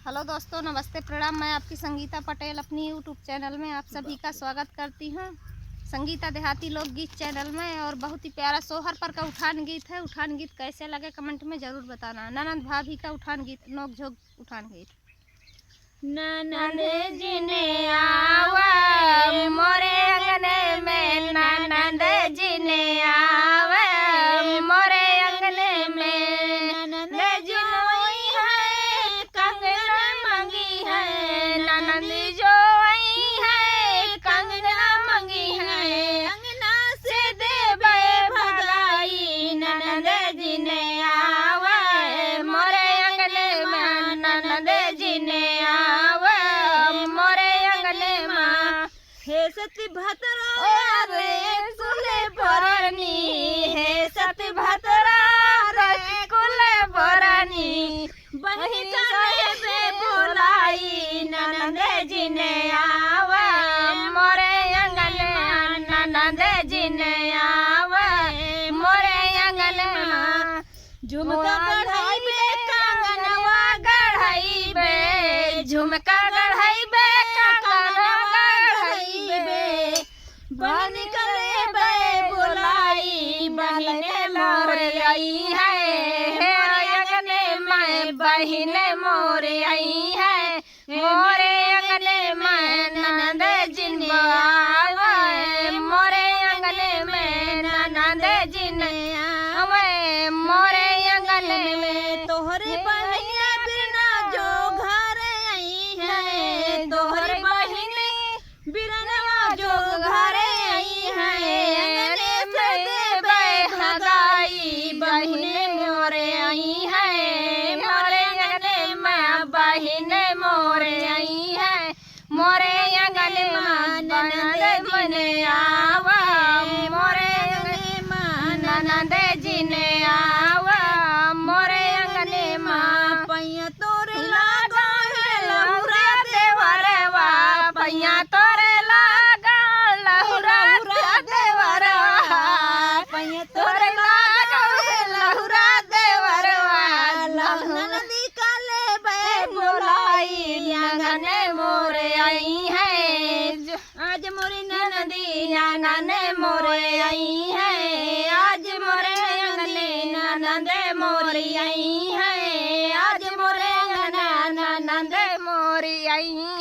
Hello दोस्तों, नमस्ते, प्रणाम। मैं आपकी संगीता पटेल अपनी यूट्यूब चैनल में आप सभी का स्वागत करती हूँ। संगीता देहाती लोकगीत चैनल में। और बहुत ही प्यारा सोहर पर का उठान गीत है। उठान गीत कैसे लगे कमेंट में ज़रूर बताना। ननद भाभी का उठान गीत, नोक झोंक उठान गीत। ननद जी ने आवे मोरे अंगने में, ननद जी ने आवे मोरे अंगने में, ननद जो आई है कंगना मंगी है, ननद जो आई है कंगना मंगी है, अंगना से देवे भगाई, ननद जी ने आवे मोरे अंगने में, ननद जी ने हे सती भतरा रे कुले बरनी, हे सती भतरा रे कुले बरनी, बहिन से बोलाई, ननद जी ने आवे मोरे अंगन में, ननद जी ने आवे मोरे अंगन में, झुमका गढ़ाई बे कंगनवा गढ़ाई बे, झुमका गढ़ाई बे बहन करे बे बोलाई, बहन मोर आई है मोरे अंगने में, बहन मोर आई है मोरे अंगने में, ननद जिन आवे मोरे अंगने में, ननद जिन आवे मोरे अंगने में, तोहरे बहिन बिरना जो घर आई है, तोहरे बहिन बिरनवा जो घर बहिन मोरे आई है मोरे अंगने में, बहिन मोरे आई है मोरे अंगने में, ननद बने आवा मोरे अंगने में, ननद जी ने आवा मोरे अंगने में, पैया तोरे लागा लहुरा देवरवा, पैया तोरे लागा लहुरा देवरवा, पैया तोरे मोरे आई है आज मोरे ननदी, ननद मोरे आई है आज मोरे अंगने, ननद मोरे आई है आज मोरे अंगना, ननद मोरे आई।